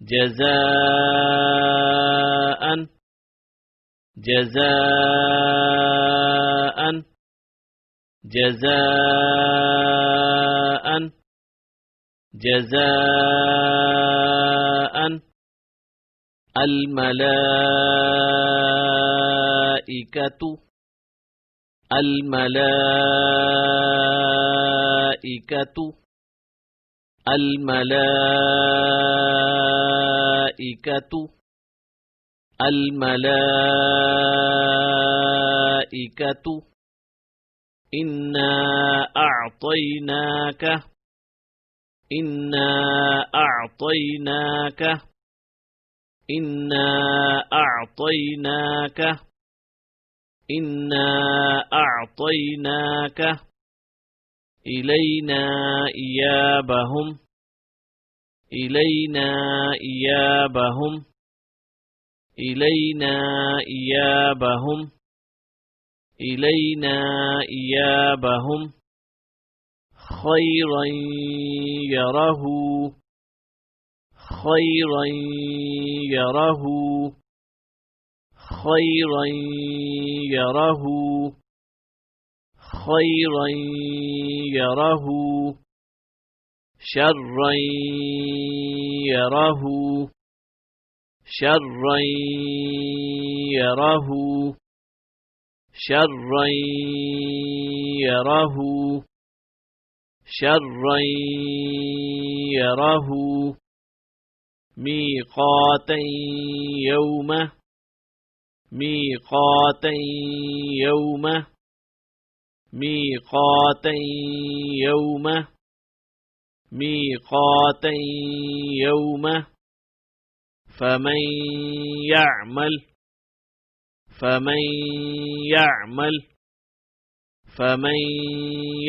جزاء جزاء جزاء جزاء الملائكة الملائكة الملائكة الملائكة إنا أعطيناك إنا أعطيناك إنا أعطيناك إنا أعطيناك إلينا إيابهم إلينا إيابهم إلينا إيابهم إلينا إيابهم خيرا يره خيرا يره خيرا يره خيرا يره شرا يره شرا يره شرا يره شرا يره ميقاتا يومه ميقاتا يومه ميقاتا يومه ميقاتا يومه فمن يعمل فمن يعمل فمن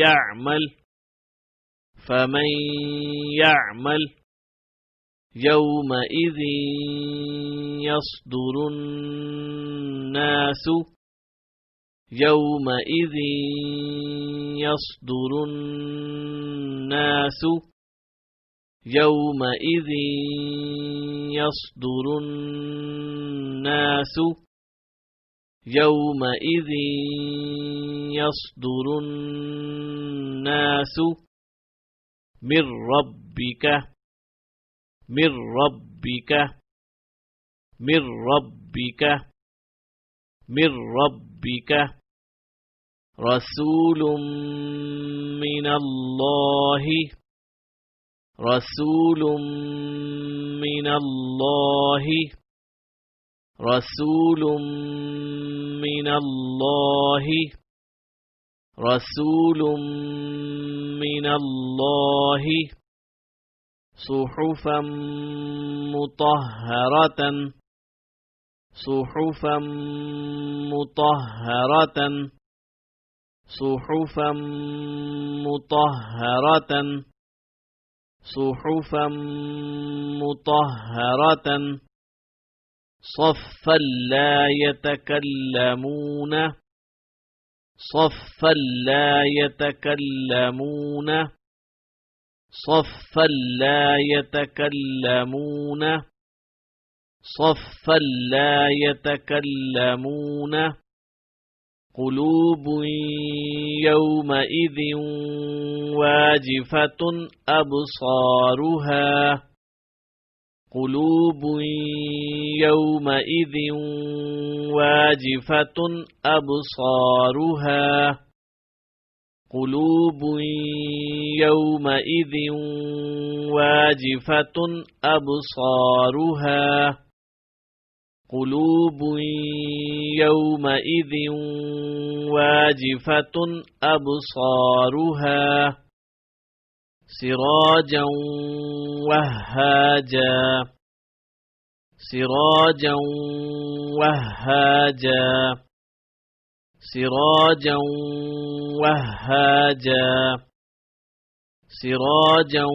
يعمل فمن يعمل يومئذ يصدر الناس يومئذ يصدر الناس يومئذ يصدر الناس يومئذ يصدر الناس من ربك من ربك من ربك من ربك رسول من الله رسول من الله رسول من الله رسول من الله صحفا مطهرة صحفا مطهرة صحفا مطهرة صحفا مطهرة صفا لا يتكلمون صفا لا يتكلمون صفا لا يتكلمون صفا لا يتكلمون قلوب يومئذ واجفة أبصارها قلوب يومئذ واجفة أبصارها قلوب يومئذ واجفة أبصارها قلوب يومئذ واجفة أبصارها سراجا وهاجا سراجا وهاجا سراجا وهاجا سراجا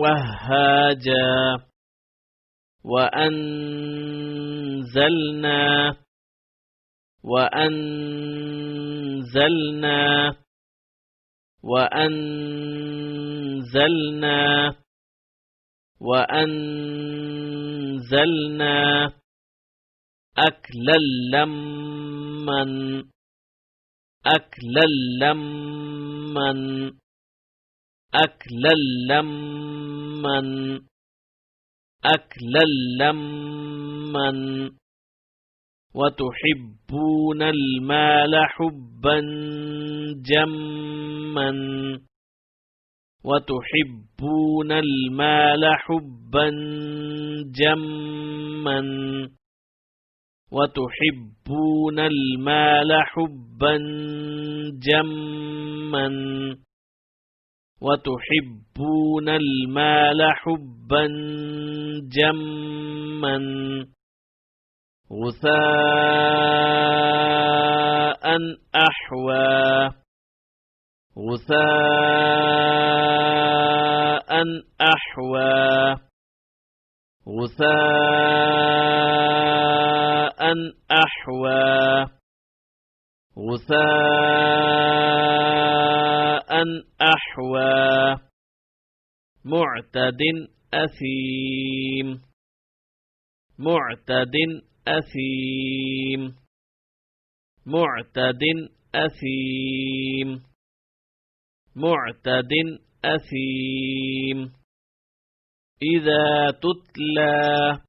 وهاجا وأنزلنا وأنزلنا وأنزلنا وأنزلنا أكلا لما أكلا لما أكلا لما أكلا لما وتحبون المال حبا جما وتحبون المال حبا جما وتحبون المال حبا جما وتحبون المال حبا جما غثاء أحوى غثاء أحوى غثاء أحوى غثاء أحوى معتد أثيم معتد أثيم معتد أثيم معتد أثيم إذا تتلى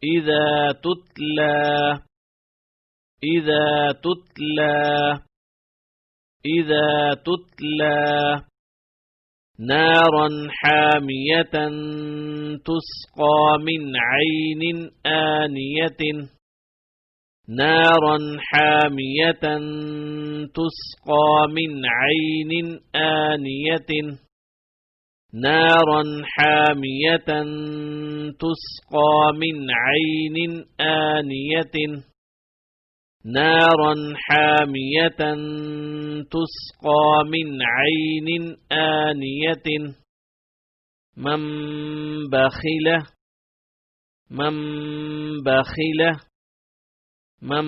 إذا تتلى إذا تتلى إذا تتلى نارا حامية تسقى من عين آنية نارا حامية تسقى من عين آنية نارا حامية تسقى من عين آنية نارا حامية تسقى من عين آنية من بخل من بخل من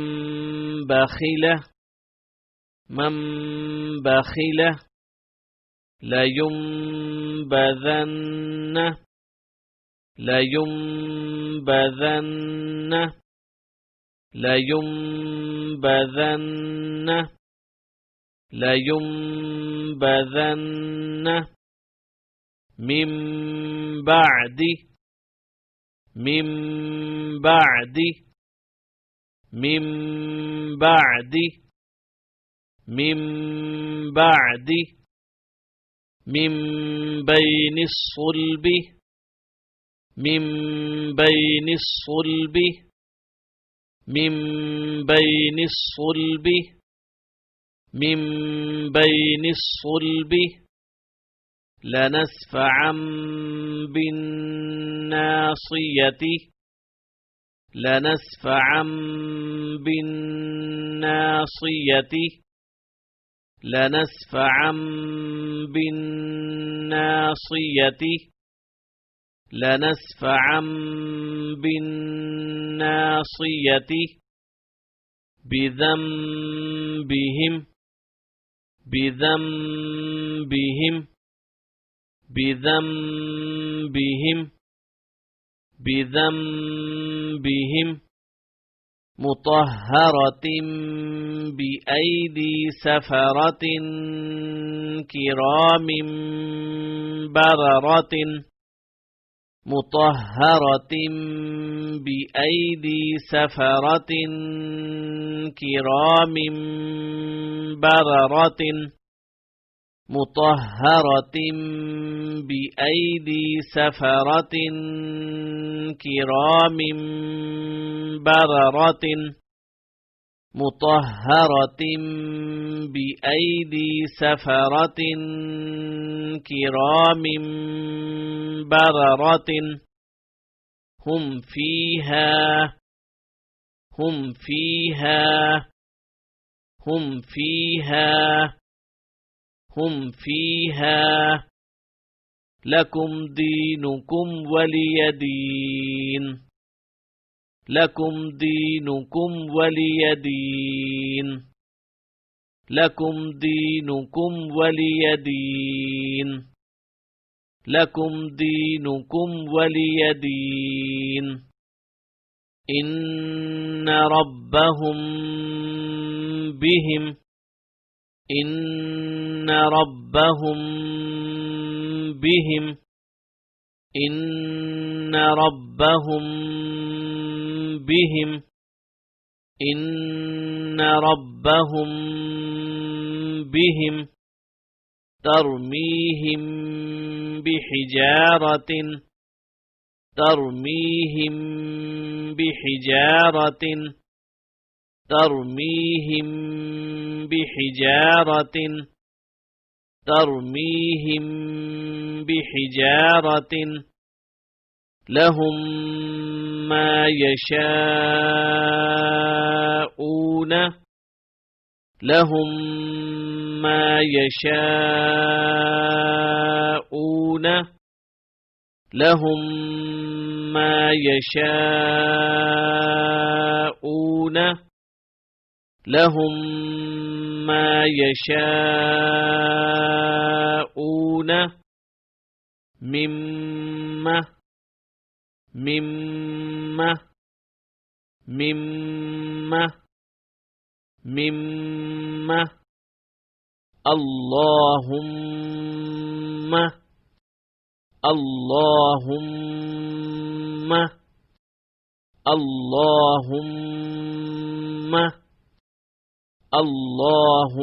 بخل من بخل لينبذن لينبذن لينبذن لينبذن من بعد من بعد من بعد من بعد من بين الصلب من بين الصلب من بين الصلب من بين الصلب لنسفعا بالناصية لنسفعا بالناصية لنسفعا بالناصية لنسفعا بالناصية بذنبهم بذنبهم بذنبهم بذنبهم مطهرة بأيدي سفرة كرام بررة مطهرة بأيدي سفرة كرام بررة مطهرة بأيدي سفرة كرام بررة مطهرة بأيدي سفرة كرام بررة هم فيها هم فيها هم فيها هم فيها لكم دينكم ولي دين لكم دينكم ولي دين لكم دينكم ولي دين लकुम दीनुकुम वलिय दीन। इन्न रब्बहुम बिहिम إن ربهم بهم إن ربهم بهم إن ربهم بهم ترميهم بحجارة ترميهم بحجارة ترميهم بحجارة ترميهم بحجارة لهم ما يشاءون لهم ما يشاءون لهم ما يشاءون لهم ما يشاءون مما مما مما مما اللهم اللهم اللهم اللهم